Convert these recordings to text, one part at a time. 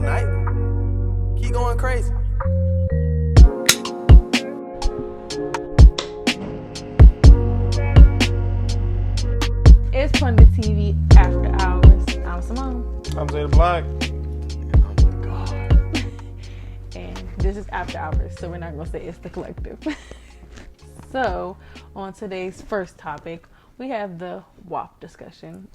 my night. Keep going crazy. It's Pundit TV After Hours. I'm Simone. I'm Zeta Black. And I'm Gawd. And this is After Hours, so we're not going to say it's the collective. So, on today's first topic, we have the WAP discussion.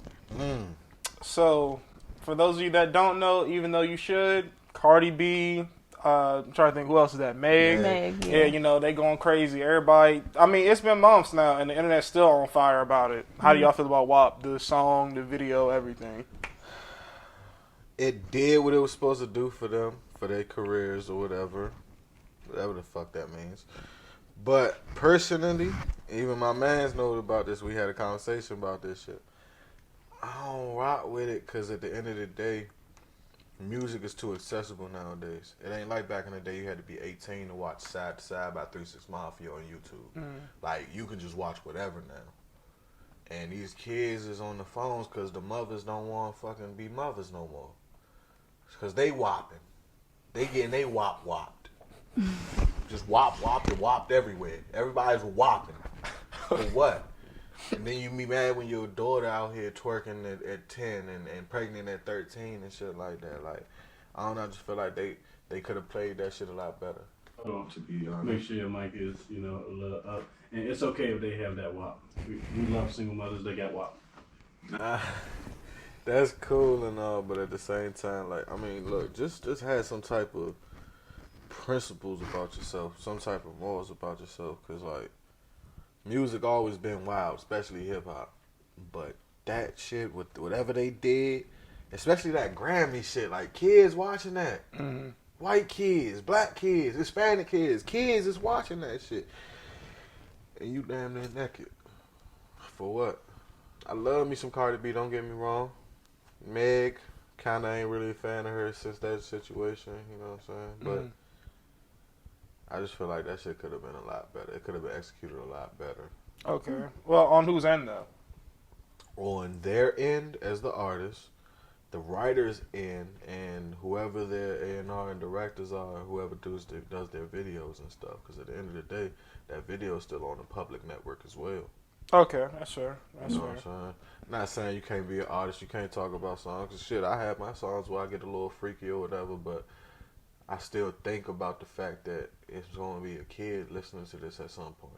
So, for those of you that don't know, even though you should, Cardi B, I'm trying to think who else is that? Meg, yeah, you know, they going crazy. Everybody, I mean, it's been months now, and the internet's still on fire about it. How do y'all feel about WAP? The song, the video, everything? It did what it was supposed to do for them, for their careers or whatever the fuck that means. But personally, even my mans know about this. We had a conversation about this shit. I don't rock with it because at the end of the day, music is too accessible nowadays. It ain't like back in the day you had to be 18 to watch Side to Side by 3 6 Mafia on YouTube. Like, you can just watch whatever now. And these kids is on the phones because the mothers don't want to fucking be mothers no more. Because they whopping. They getting they whopped. Just whopped everywhere. Everybody's whopping. For what? And then you be mad when your daughter out here twerking at 10 and pregnant at 13 and shit like that. Like, I don't know, I just feel like they could have played that shit a lot better. To be honest. Make sure your mic is, a little up. And it's okay if they have that WAP. We love single mothers, they got WAP. That's cool and all, but at the same time, like, I mean, look, just have some type of principles about yourself, some type of morals about yourself, because, like, music always been wild, especially hip-hop. But that shit, with whatever they did, especially that Grammy shit, like, kids watching that. Mm-hmm. White kids, black kids, Hispanic kids is watching that shit. And you damn near naked. For what? I love me some Cardi B, don't get me wrong. Meg, kinda ain't really a fan of her since that situation, you know what I'm saying? But I just feel like that shit could have been a lot better. It could have been executed a lot better. Okay. Well, on whose end, though? On their end as the artist, the writer's end, and whoever their A&R and directors are, whoever does their videos and stuff. Because at the end of the day, that video is still on the public network as well. Okay, that's fair. You know what I'm saying? Not saying you can't be an artist, you can't talk about songs. 'Cause shit, I have my songs where I get a little freaky or whatever, but I still think about the fact that it's going to be a kid listening to this at some point.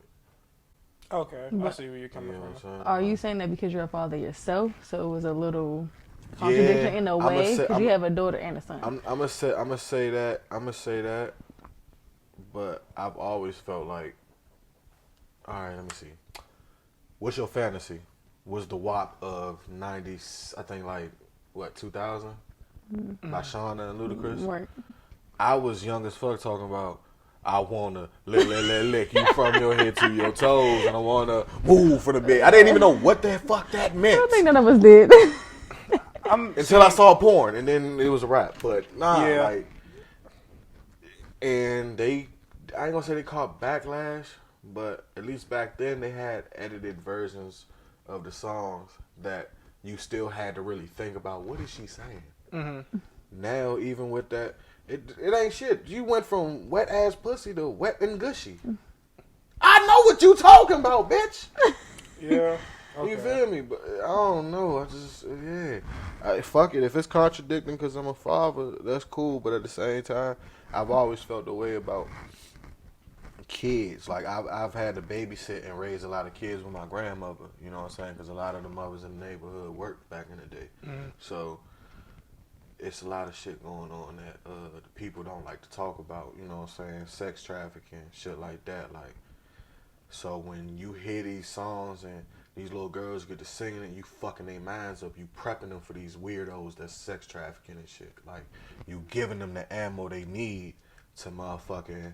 Okay, I see where you're coming from. Are you saying that because you're a father yourself, so it was a little contradiction in a way? Because you have a daughter and a son. I'm gonna say that, but I've always felt like, all right, let me see. What's your fantasy? Was the WAP of 90s, I think, like, what, 2000? Mm-hmm. By Shauna and Ludacris? Right. I was young as fuck talking about, I want to lick you from your head to your toes, and I want to move from the bed. I didn't even know what the fuck that meant. I don't think none of us did. Until I saw porn, and then it was a rap. But, like, and I ain't going to say they caught backlash, but at least back then they had edited versions of the songs that you still had to really think about, what is she saying? Mm-hmm. Now, even with that, it ain't shit. You went from wet ass pussy to wet and gushy. I know what you talking about, bitch. Yeah. Okay. You feel me? But I don't know. Fuck it. If it's contradicting because I'm a father, that's cool. But at the same time, I've always felt the way about kids. Like, I've had to babysit and raise a lot of kids with my grandmother. You know what I'm saying? Because a lot of the mothers in the neighborhood worked back in the day. Mm-hmm. So it's a lot of shit going on that the people don't like to talk about, you know what I'm saying, sex trafficking, shit like that. Like, so when you hear these songs and these little girls get to singing and you fucking their minds up, you prepping them for these weirdos that's sex trafficking and shit. Like, you giving them the ammo they need to motherfucking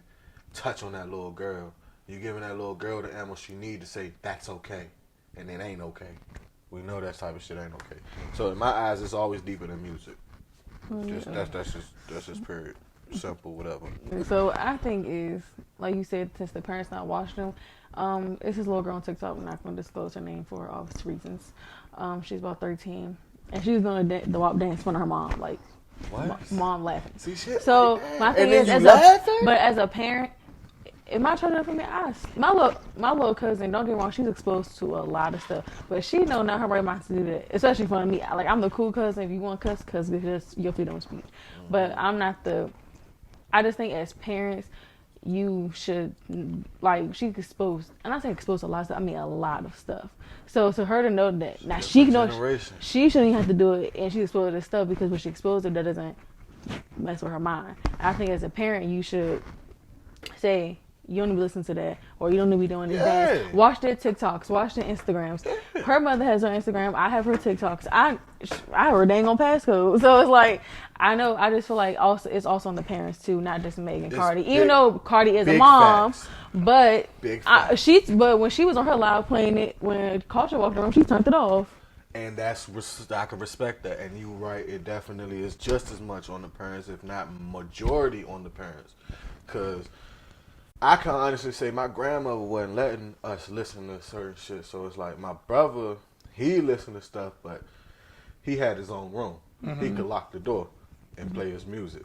touch on that little girl. You giving that little girl the ammo she need to say, that's okay, and it ain't okay. We know that type of shit ain't okay. So in my eyes, it's always deeper than music. That's just period. Simple, whatever. So I think is, like you said, since the parents not watching them, it's this little girl on TikTok. I'm not going to disclose her name for obvious reasons. She's about 13, and she's doing the WAP dance in front of her mom. Like, What? Mom laughing. See shit. So like that. my thing And is, then you laughing? as a parent, if my children for me, my little cousin, don't get me wrong, she's exposed to a lot of stuff, but she know not her right mind to do that, especially for me. Like, I'm the cool cousin. If you want cuss, it's just your freedom of speech. But I'm not I just think as parents, you should, like, she's exposed, and I say exposed to a lot of stuff, I mean a lot of stuff. So to her to know that, now she knows she shouldn't even have to do it, and she's exposed to this stuff, because when she exposed it, that doesn't mess with her mind. I think as a parent, you should say, you don't need to listen to that, or you don't need to be doing this dance. Watch their TikToks, watch their Instagrams. Her mother has her Instagram, I have her TikToks. I have her dang on passcode. So it's like, I know, I just feel like it's also on the parents too, not just Meg and Cardi. Even though Cardi is a mom, facts. but But when she was on her live playing it, when Culture walked around, she turned it off. And I can respect that. And you're right, it definitely is just as much on the parents, if not majority on the parents. Because I can honestly say my grandmother wasn't letting us listen to certain shit. So it's like my brother, he listened to stuff, but he had his own room. He could lock the door and play his music.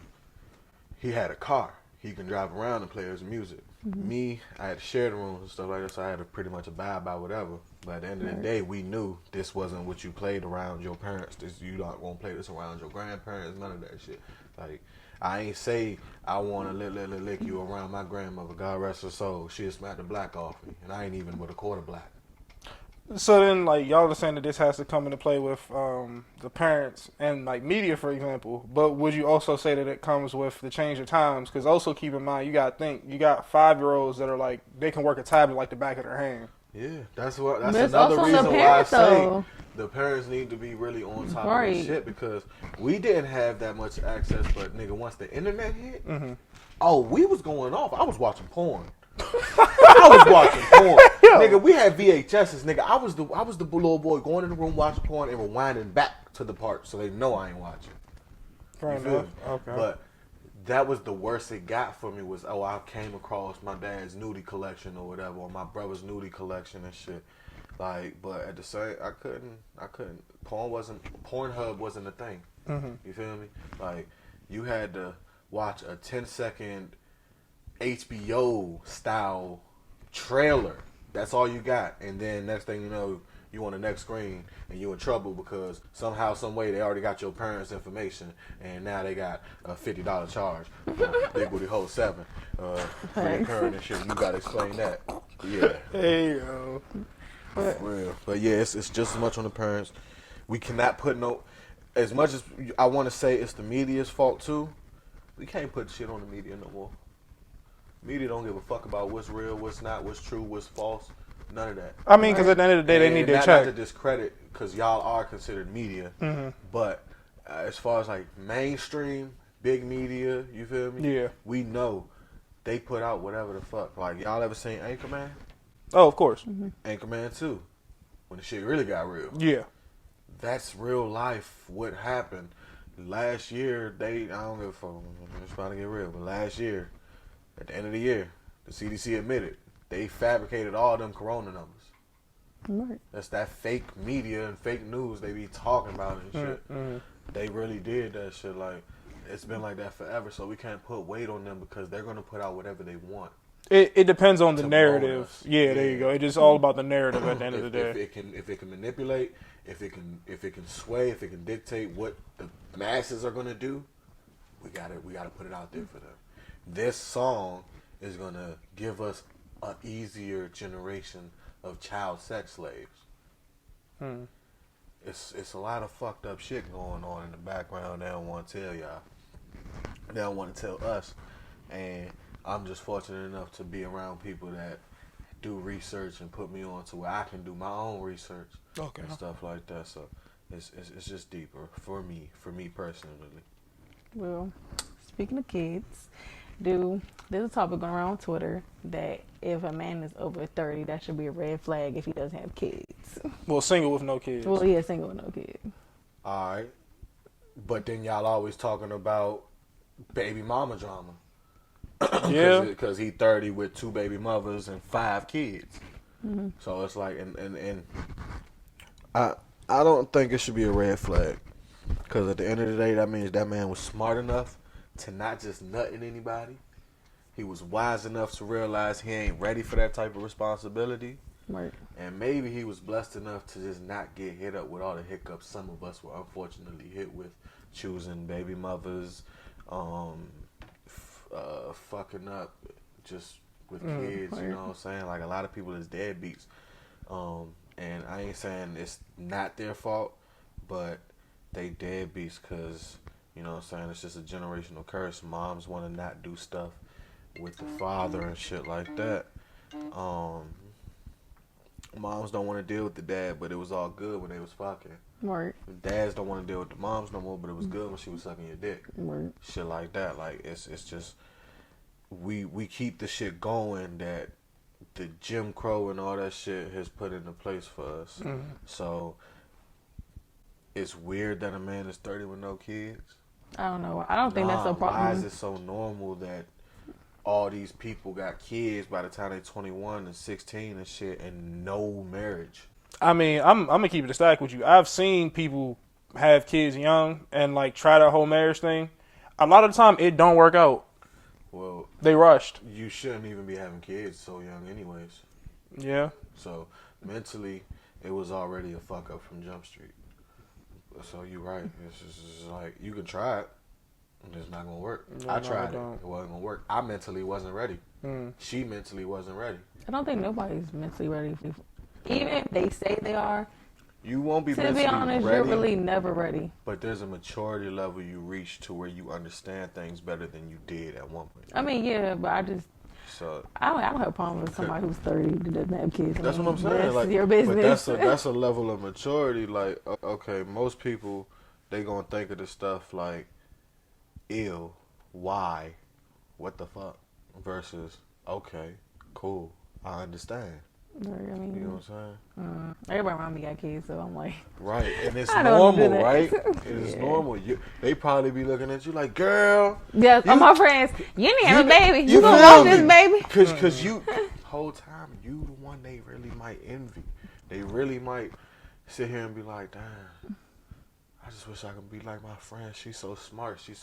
He had a car. He can drive around and play his music. Me, I had shared rooms and stuff like that, so I had to pretty much abide by whatever. But at the end of the day, we knew this wasn't what you played around your parents. You not gonna play this around your grandparents, none of that shit. Like, I ain't say I want to lick you around my grandmother, God rest her soul. She'll smack the black off me, and I ain't even with a quarter black. So then, like, y'all are saying that this has to come into play with the parents and, like, media, for example. But would you also say that it comes with the change of times? Because also keep in mind, you got to think, you got 5-year-olds that are, like, they can work a tablet like the back of their hand. Yeah, that's another also reason the why I parents, say though. the parents need to be really on top of this shit, because we didn't have that much access. But nigga, once the internet hit, oh, we was going off. I was watching porn. I was watching porn. Nigga, we had VHSs. Nigga, I was the little boy going in the room watching porn and rewinding back to the part so they know I ain't watching. Fair enough. Okay. But that was the worst it got for me was, I came across my dad's nudie collection or whatever, or my brother's nudie collection and shit. Like, but at the same, I couldn't. Pornhub wasn't a thing. You feel me? Like, you had to watch a 10-second HBO style trailer. That's all you got. And then next thing you know, you on the next screen and you in trouble because somehow, some way, they already got your parents' information and now they got a $50 charge for Big Booty Hole 7 reoccurring and shit. You gotta explain that. Yeah. Hey, yo. For real. But yeah, it's just as much on the parents. We cannot put as much as I want to say it's the media's fault too, we can't put shit on the media no more. Media don't give a fuck about what's real, what's not, what's true, what's false. None of that. I mean, because at the end of the day, they need their check. Not to discredit, because y'all are considered media. But as far as like mainstream, big media, you feel me? Yeah. We know they put out whatever the fuck. Like, y'all ever seen Anchorman? Oh, of course. Anchorman 2. When the shit really got real. Yeah. That's real life. What happened last year? I don't give a fuck. It's about to get real. But last year, at the end of the year, the CDC admitted they fabricated all them corona numbers. Right. That's that fake media and fake news they be talking about and shit. They really did that shit. Like, it's been like that forever. So we can't put weight on them because they're gonna put out whatever they want. It depends on the narrative. Yeah, there you go. It's just all about the narrative at the end of the day. If it can manipulate, if it can sway, if it can dictate what the masses are gonna do, we gotta put it out there for them. This song is gonna give us an easier generation of child sex slaves. It's a lot of fucked up shit going on in the background. They don't want to tell y'all. They don't want to tell us. And I'm just fortunate enough to be around people that do research and put me on to where I can do my own research and stuff like that. So it's just deeper for me personally. Well, speaking of kids, there's a topic going around on Twitter that if a man is over 30, that should be a red flag if he doesn't have kids. Well, single with no kids. Well, yeah, single with no kids. All right. But then y'all always talking about baby mama drama. Yeah. Because he 30 with 2 baby mothers and 5 kids. So it's like, and I don't think it should be a red flag. Because at the end of the day, that means that man was smart enough to not just nut in anybody. He was wise enough to realize he ain't ready for that type of responsibility. Right. And maybe he was blessed enough to just not get hit up with all the hiccups some of us were unfortunately hit with, choosing baby mothers, fucking up just with kids, you know what I'm saying? Like a lot of people is deadbeats. And I ain't saying it's not their fault, but they deadbeats because, you know what I'm saying, it's just a generational curse. Moms want to not do stuff with the father and shit like that. Moms don't want to deal with the dad, but it was all good when they was fucking. Right. Dads don't want to deal with the moms no more, but it was good when she was sucking your dick. Right. Shit like that. Like it's just we keep the shit going that the Jim Crow and all that shit has put into place for us. So it's weird that a man is 30 with no kids. I don't know. I don't think that's a problem. Why is it so normal that all these people got kids by the time they're 21 and 16 and shit and no marriage? I mean, I'm gonna keep it a stack with you. I've seen people have kids young and like try that whole marriage thing. A lot of the time, it don't work out. Well, They rushed. you shouldn't even be having kids so young anyways. Yeah. So mentally, it was already a fuck up from Jump Street. So you're right. It's just like, you can try it. It's not gonna work. No, I tried no, it. It wasn't gonna work. I mentally wasn't ready. She mentally wasn't ready. I don't think nobody's mentally ready. Even if they say they are, You won't be to mentally be honest, ready. you're really never ready. But there's a maturity level you reach to where you understand things better than you did at one point. I mean, yeah, but I So don't have a problem with somebody who's 30 that doesn't have kids. that's what I'm saying. That's Like, your business. But that's a level of maturity. Like, okay, most people, they gonna think of this stuff like, ew, why, what the fuck, versus, okay, cool, I understand. I mean, You know what I'm saying? everybody around me got kids, so I'm like, Right, and it's I don't do normal, that. right? It's normal. They probably be looking at you like, girl, yeah, all my friends, you didn't have a baby. You you gonna feel want this me? baby? Cause you, whole time, you the one they really might envy. They really might sit here and be like, damn, I just wish I could be like my friend. She's so smart. She's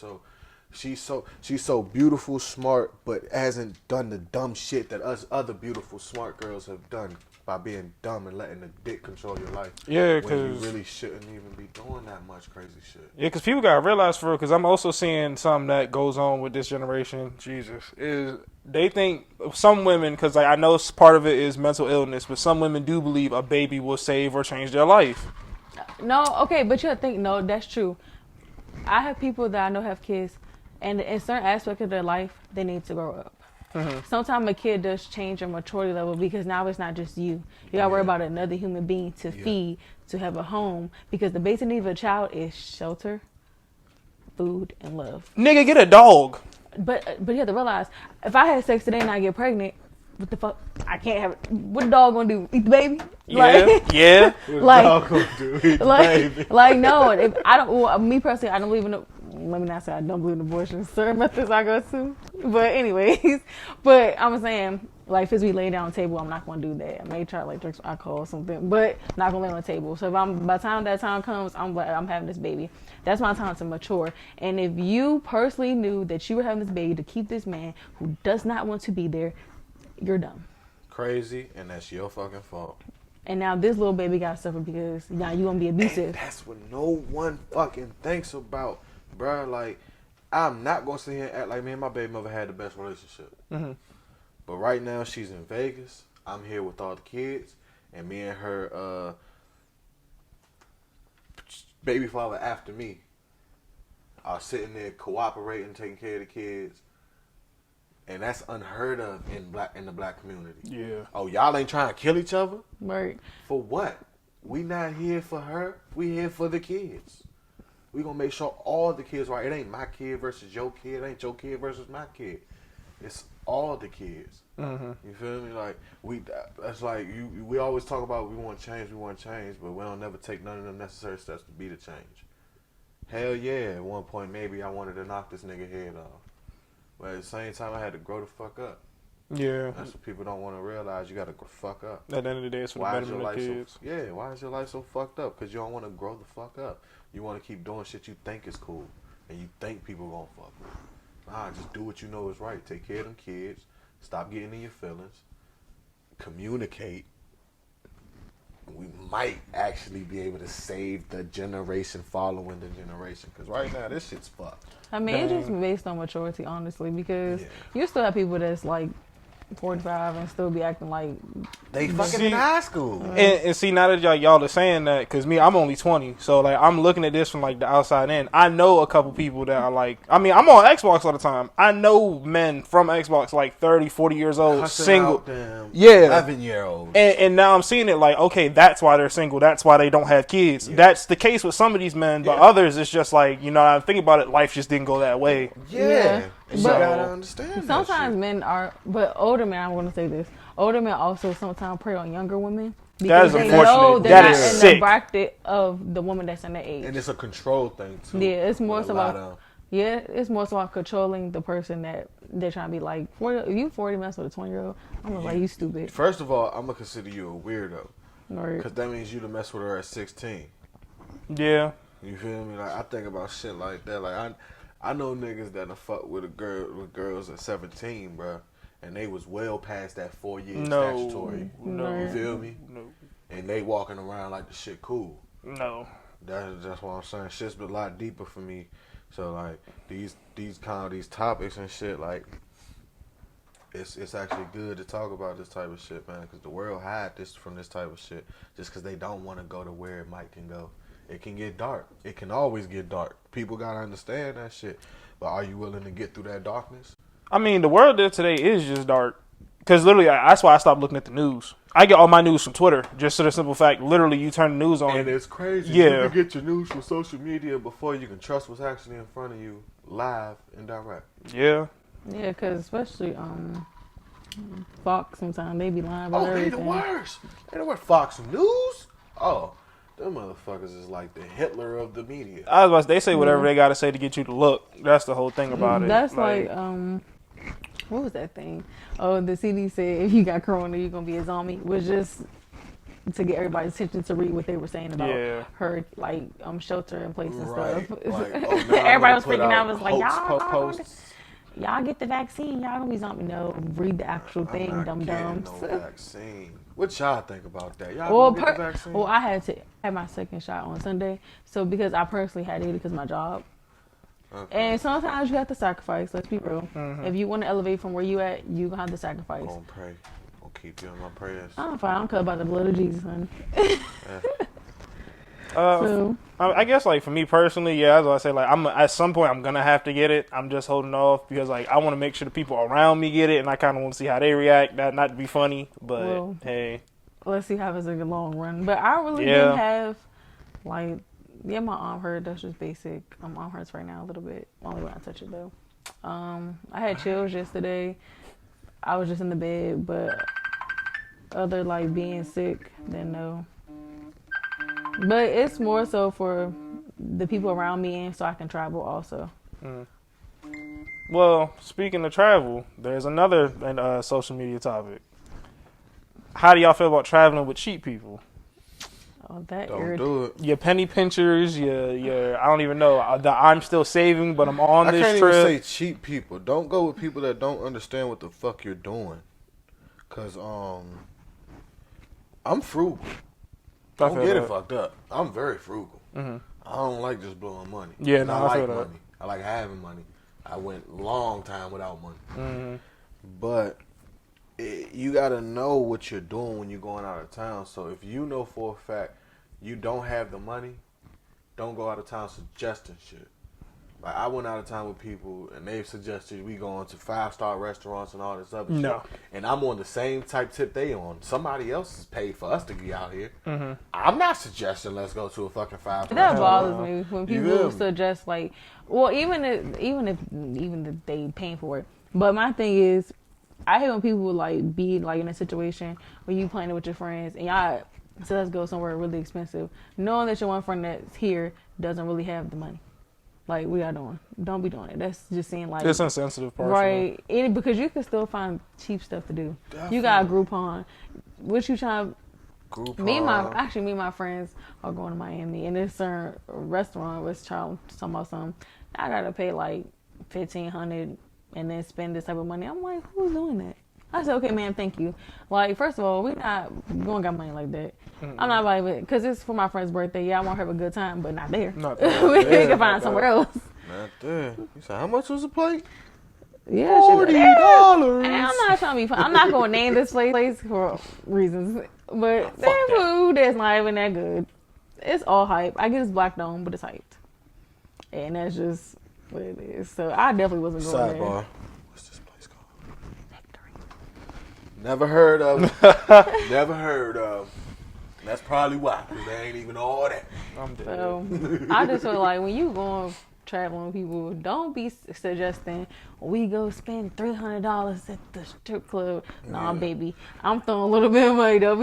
so beautiful, smart, but hasn't done the dumb shit that us other beautiful, smart girls have done by being dumb and letting the dick control your life. Yeah, when you because really shouldn't even be doing that much crazy shit. yeah, because people gotta realize for real. Because I'm also seeing something that goes on with this generation. Jesus, is they think some women, because like I know part of it is mental illness, but some women do believe a baby will save or change their life. No, okay, but you have to think, no, that's true. I have people that I know have kids, and in certain aspects of their life, they need to grow up. Sometimes a kid does change your maturity level because now it's not just you. You gotta worry about another human being to feed, to have a home, because the basic need of a child is shelter, food, and love. Nigga, get a dog. But you have to realize, if I had sex today and I get pregnant, what the fuck? I can't have it. What the dog gonna do? Eat the baby? Yeah, yeah. Like no. If I don't, well, me personally, I don't believe in the. Let me not say I don't believe in abortion. Certain methods I go to, but anyways, but I'm saying like if it's me laying down on the table, I'm not gonna do that. I may try to like drink some alcohol or something, but not gonna lay on the table. So if by the time that time comes, I'm like I'm having this baby. That's my time to mature. And if you personally knew that you were having this baby to keep this man who does not want to be there, you're dumb. Crazy, and that's your fucking fault. And now this little baby got to suffer because now you gonna be abusive. And that's what no one fucking thinks about, bruh. Like, I'm not gonna sit here and act like me and my baby mother had the best relationship. But right now she's in Vegas. I'm here with all the kids, and me and her baby father after me are sitting there cooperating, taking care of the kids. And that's unheard of in the black community. Yeah. Oh, y'all ain't trying to kill each other? Right. For what? We not here for her. We here for the kids. We gonna make sure all the kids right. It ain't my kid versus your kid. It ain't your kid versus my kid. It's all the kids. You feel me? Like that's like we always talk about we want change, but we don't never take none of them necessary steps to be the change. Hell yeah! At one point, maybe I wanted to knock this nigga head off. But at the same time, I had to grow the fuck up. Yeah. That's what people don't want to realize. You got to fuck up. At the end of the day, it's for the Why is betterment your of life kids. so? Yeah. Why is your life so fucked up? Because you don't want to grow the fuck up. You want to keep doing shit you think is cool, and you think people gonna fuck with. Nah, just do what you know is right. Take care of them kids. Stop getting in your feelings. Communicate. We might actually be able to save the generation following the generation. Because right now, this shit's fucked. I mean, it's just based on maturity, honestly, because Yeah. you still have people that's like 45 and still be acting like They fucking See- in high school. And see, now that y'all are saying that, because me, I'm only 20, so like I'm looking at this from like the outside in. I know a couple people that are like, I mean, I'm on Xbox all the time. I know men from Xbox like 30, 40 years old, Cussing single. out them Yeah. 11-year-olds. And now I'm seeing it like, okay, that's why they're single. That's why they don't have kids. Yeah. That's the case with some of these men, but Yeah. others, it's just like, you know, I think about it, life just didn't go that way. Yeah. And you But- gotta understand that sometimes shit. men are, but older men, I'm going to say this, older men also sometimes prey on younger women. That is Because they unfortunate. know they're That not is in the sick. bracket of the woman that's in their age. And it's a control thing, too. Yeah, it's more With so a lot about of- it's more so about controlling the person that they're trying to be like. If you 40 mess with a 20-year-old, I'm gonna like you stupid. First of all, I'm going to consider you a weirdo. Or, Because that means you to mess with her at 16. Yeah. You feel me? Like, I think about shit like that. Like, I know niggas that have fucked with girls at 17, bro, and they was well past that 4-year No. statutory. No. You feel me? No. And they walking around like the shit cool. No. That's what I'm saying. Shit's been a lot deeper for me. So like these topics and shit, like it's actually good to talk about this type of shit, man, because the world hide this from this type of shit just because they don't want to go to where it might can go. It can get dark. It can always get dark. People gotta understand that shit. But are you willing to get through that darkness? I mean, the world there today is just dark. Because literally, that's why I stopped looking at the news. I get all my news from Twitter, just for the simple fact, literally, you turn the news on. And it's crazy. Yeah. You can get your news from social media before you can trust what's actually in front of you live and direct. Yeah. yeah, because especially Fox sometimes they be lying about Oh, they the everything. worst. They the worst. Fox News? Oh, them motherfuckers is like the Hitler of the media. I was about to say, they say whatever they got to say to get you to look. That's the whole thing about it. That's like what was that thing? Oh, the CD said if you got corona, you're gonna be a zombie. Was just to get everybody's attention to read what they were saying about Yeah. her, like shelter in place and Right. stuff. Like, oh, now I'm Everybody gonna was put freaking out. out Was like, hoax posts. Y'all get the vaccine. Y'all gonna be zombie. No, read the actual thing, I'm not dum getting dums. no vaccine. What y'all think about that? Y'all Well, gonna get the vaccine? well, I had to have my second shot on Sunday, so because I personally had it because of my job. Okay. And sometimes you have to sacrifice. Let's be real. Mm-hmm. If you want to elevate from where you at, you gonna have to sacrifice. I'm gonna pray. I'll keep you in my prayers. I'm fine. I don't care about the blood of Jesus, honey. So I guess, like, for me personally, yeah, as I say, like, at some point, I'm going to have to get it. I'm just holding off because, like, I want to make sure the people around me get it, and I kind of want to see how they react. That not to be funny, but, Well, hey. let's see how it's a long run. But I really Yeah. didn't have, like, yeah, my arm hurt. That's just basic. My arm hurts right now a little bit. Only when I touch it, though. I had chills yesterday. I was just in the bed, but other, like, being sick, then no. But it's more so for the people around me and so I can travel also. Well, speaking of travel, there's another social media topic. How do y'all feel about traveling with cheap people? Oh, that Don't irritates. do it. Your penny pinchers, your I don't even know. I'm still saving, but I'm on I this can't trip. even say cheap people. Don't go with people that don't understand what the fuck you're doing. Cause I'm frugal. I Don't feel get it that. fucked up. I'm very frugal. Mhm. I don't like just blowing money. Yeah, no, I I like feel that. money. I like having money. I went long time without money. Mhm. But you gotta know what you're doing when you're going out of town. So if you know for a fact you don't have the money, don't go out of town suggesting shit. Like, I went out of town with people and they've suggested we going to 5-star restaurants and all this other No. shit. And I'm on the same type tip they on. Somebody else is paid for us to be out here. Mm-hmm. I'm not suggesting let's go to a fucking 5-star That restaurant. bothers me when You people feel me? suggest like, well, even if they paying for it. But my thing is, I hate when people like be like in a situation where you planning with your friends and y'all so let's go somewhere really expensive, knowing that your one friend that's here doesn't really have the money. Like, we are doing. Don't be doing it. That's just saying, like... It's insensitive, partially. Right. Because you can still find cheap stuff to do. Definitely. You got a Groupon. What you trying... Groupon. Me and my friends are going to Miami, and this certain restaurant was talking about something. I got to pay, like, $1,500 and then spend this type of money. I'm like, who's doing that? I said, okay, ma'am, thank you. Like, first of all, we don't got money like that. Mm-hmm. I'm not like it because it's for my friend's birthday. Yeah, I want her to have a good time, but not there. Not there. We can find somewhere else. Not there. You said, how much was the plate? Yeah, $40. I'm not trying to be fun. I'm not going to name this place for reasons, but their food is not even that good. It's all hype. I get it's black owned, but it's hyped, and that's just what it is. So I definitely wasn't going there. Sidebar. What's this place called? Never heard of. Never heard of. That's probably why. 'Cause they ain't even all that. I'm dead. So I just feel like when you going traveling with people, don't be suggesting we go spend $300 at the strip club. Nah, baby, I'm throwing a little bit of money. Don't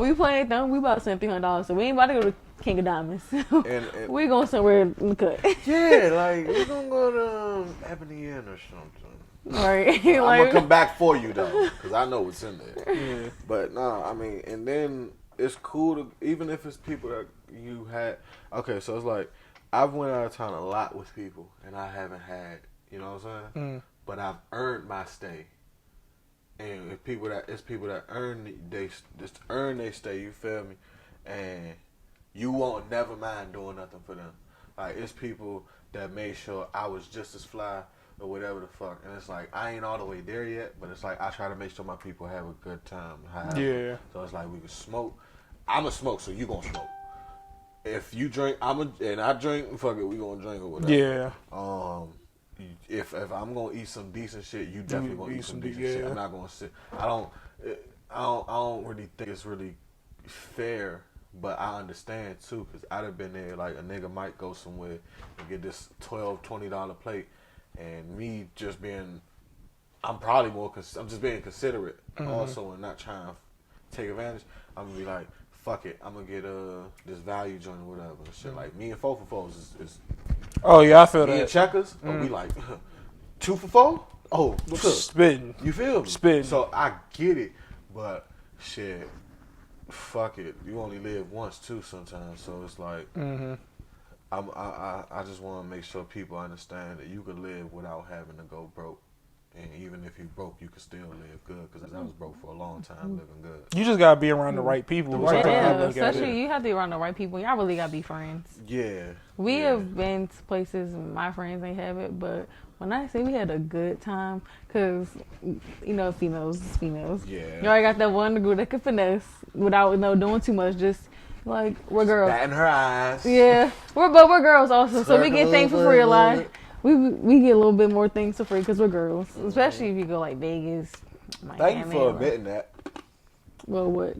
be playing. We about to spend $300, so we ain't about to go to King of Diamonds. And we going somewhere in the cut. yeah, like we gonna go to Ebony Inn or something. Right. I'm Like, gonna come back for you though, because I know what's in there. Yeah. But no, I mean, and then it's cool to, even if it's people that you had. Okay, so it's like I've went out of town a lot with people, and I haven't had, you know what I'm saying? But I've earned my stay, and it's people that earn their stay. You feel me? And you won't never mind doing nothing for them. Like it's people that made sure I was just as fly or whatever the fuck, and it's like I ain't all the way there yet, but it's like I try to make sure my people have a good time. Yeah. So it's like we can smoke. I'ma smoke, so you gonna smoke. If you drink, and I drink. Fuck it, we gonna drink or whatever. Yeah. If I'm gonna eat some decent shit, you definitely gonna eat some decent shit. I'm not gonna sit. I don't really think it's really fair, but I understand too, cause I'd have been there. Like a nigga might go somewhere and get this $12-$20 plate, and me just being, I'm just being considerate also, and not trying to take advantage. I'm gonna be like, fuck it, I'm gonna get this value joint or whatever. Shit, like me and 4 for 4s is Oh yeah, I feel me that. and checkers. Or we like 2 for 4. Oh, what's up? Spitting. You feel me? Spitting. So I get it, but shit, fuck it. You only live once too sometimes. So it's like, I just want to make sure people understand that you can live without having to go broke. And even if you broke, you can still live good. Because I was broke for a long time, living good. You just gotta be around the right people. yeah, especially you have to be around the right people. Y'all really gotta be friends. Yeah. We have been to places my friends ain't have it, but when I say we had a good time, because, you know, females. Yeah. You already got that one group that could finesse without doing too much. Just like, we're girls. Bat in her eyes. Yeah. We're girls also, so we get things for free a lot. We get a little bit more things for free because we're girls. Especially if you go like Vegas, Miami. Thank you for admitting that. Well, what?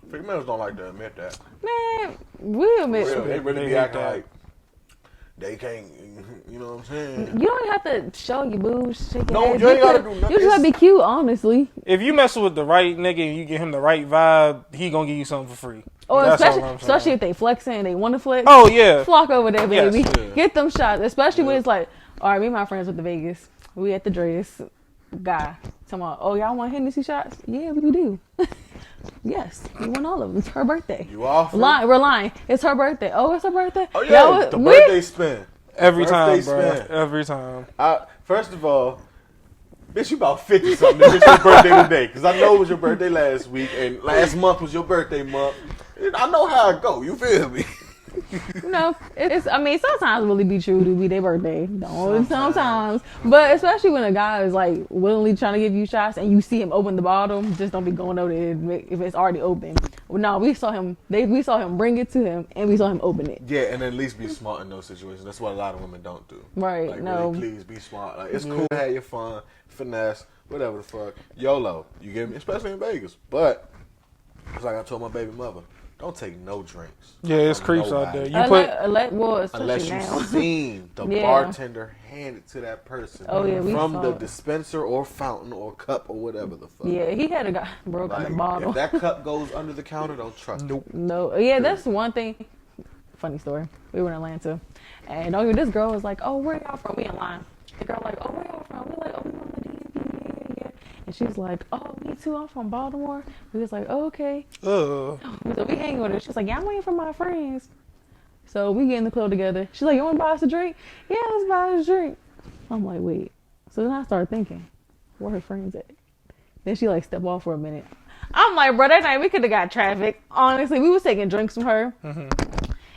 Females don't like to admit that. Man, we admit. They really be acting like they can't, you know what I'm saying? You don't have to show your boobs, shake your No, ass. you ain't gotta do nothing. You just gotta be cute, honestly. If you mess with the right nigga and you get him the right vibe, he gonna give you something for free. Or That's especially if they flexing and they want to flex. Oh yeah, Flock over there, baby. Yes, yeah. Get them shots. Especially when it's like, all right, me and my friends with the Vegas. We at the Dre's. Guy. Talking about, oh, y'all want Hennessy shots? Yeah, we do. Yes, we want all of them. It's her birthday. You off? We're lying. It's her birthday. Oh, it's her birthday? Oh, yeah. The birthday spin. every Birthday time, bro. spin. Every time. First of all, bitch, you about 50 something. It's your birthday today. Because I know it was your birthday last week. And last month was your birthday month. I know how it go. You feel me? You know, sometimes it really be true to be their birthday. Don't sometimes. But especially when a guy is like willingly trying to give you shots and you see him open the bottle, just don't be going over there if it's already open. Well, no, we saw him bring it to him and we saw him open it. Yeah, and at least be smart in those situations. That's what a lot of women don't do. Right, like, no. Really, please be smart. Like, it's cool to have your fun, finesse, whatever the fuck. YOLO. You get me? Especially in Vegas. But, it's like I told my baby mother, don't take no drinks. Yeah, it's from creeps out nobody. there. You put Unless you now. seen the Yeah. bartender hand it to that person Oh, yeah, we from saw the it. dispenser or fountain or cup or whatever the fuck. Yeah, he had a guy broke in Like, the bottle. if that cup goes under the counter, don't trust it. nope. No, yeah, that's one thing funny story. We were in Atlanta, and this girl was like, "Oh, where y'all from?" We in line. The girl like, "Oh, where y'all from?" We like, "Oh, we from the DMV, yeah." And she's like, "Oh, me too. I'm from Baltimore." We was like, "Oh, okay." So we hang with her. She's like, "Yeah, I'm waiting for my friends." So we get in the club together. She's like, "You want to buy us a drink?" "Yeah, let's buy us a drink." I'm like, "Wait." So then I started thinking, where her friends at? Then she like step off for a minute. I'm like, bro, that night we could have got traffic. Honestly, we was taking drinks from her.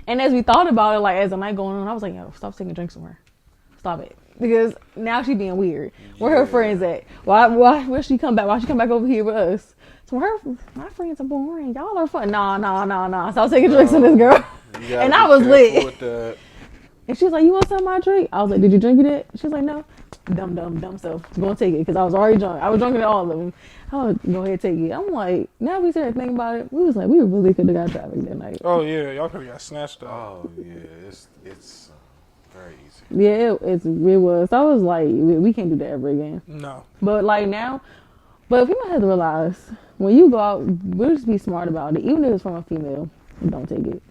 And as we thought about it, like as the night going on, I was like, yo, stop taking drinks from her. Stop it. Because now she being weird. Where her friends at? Why she come back? Why she come back over here with us? So my friends are boring. Y'all are fun. Nah. Stop taking drinks from this girl. And I was lit. And she was like, "You want some of my drink?" I was like, "Did you drink it?" She was like, "No." Dumb. So I'm gonna take it because I was already drunk. I was drunk at all of them. I would go ahead and take it. I'm like, now we started thinking about it. We was like, we really could have got traffic that night. Oh yeah, y'all could have got snatched up. Oh yeah, it's very easy. Yeah, it was. I was like, we can't do that ever again. No. But like now, but people have to realize when you go out, we'll just be smart about it. Even if it's from a female, don't take it.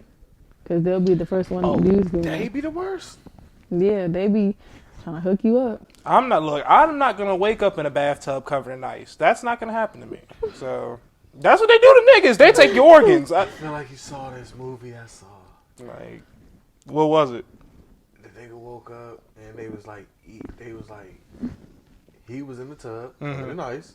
Because they'll be the first one to use it. They be the worst. Yeah, they be trying to hook you up. I'm not going to wake up in a bathtub covered in ice. That's not going to happen to me. So, that's what they do to niggas. They take your organs. I feel like you saw this movie I saw. Like, what was it? The nigga woke up and he was in the tub, covered in ice.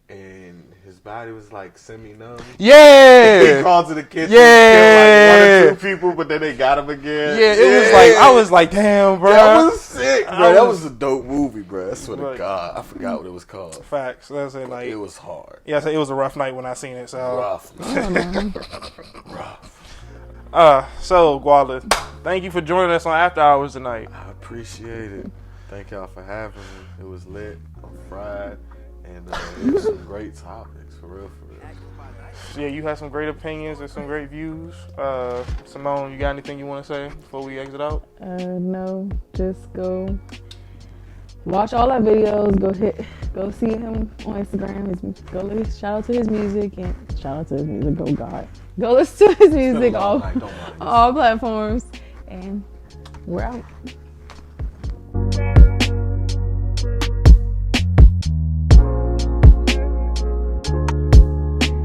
And his body was like semi-numb. Yeah! He called to the kitchen. Yeah! Killed like 1 or 2 people, but then they got him again. Yeah, it was like, I was like, damn, bro. That was sick, bro. That was a dope movie, bro. I swear to God. I forgot what it was called. Facts. That's it. Like, it was hard. Yeah, so it was a rough night when I seen it. So rough. So, Guala, thank you for joining us on After Hours tonight. I appreciate it. Thank y'all for having me. It was lit. I'm fried. And it was some great topics, for real. Yeah, you had some great opinions and some great views. Simone, you got anything you want to say before we exit out? No, just go watch all our videos. Go see him on Instagram. Shout out to his music and shout out to his music. Go God. Go listen to his music all platforms. And we're out.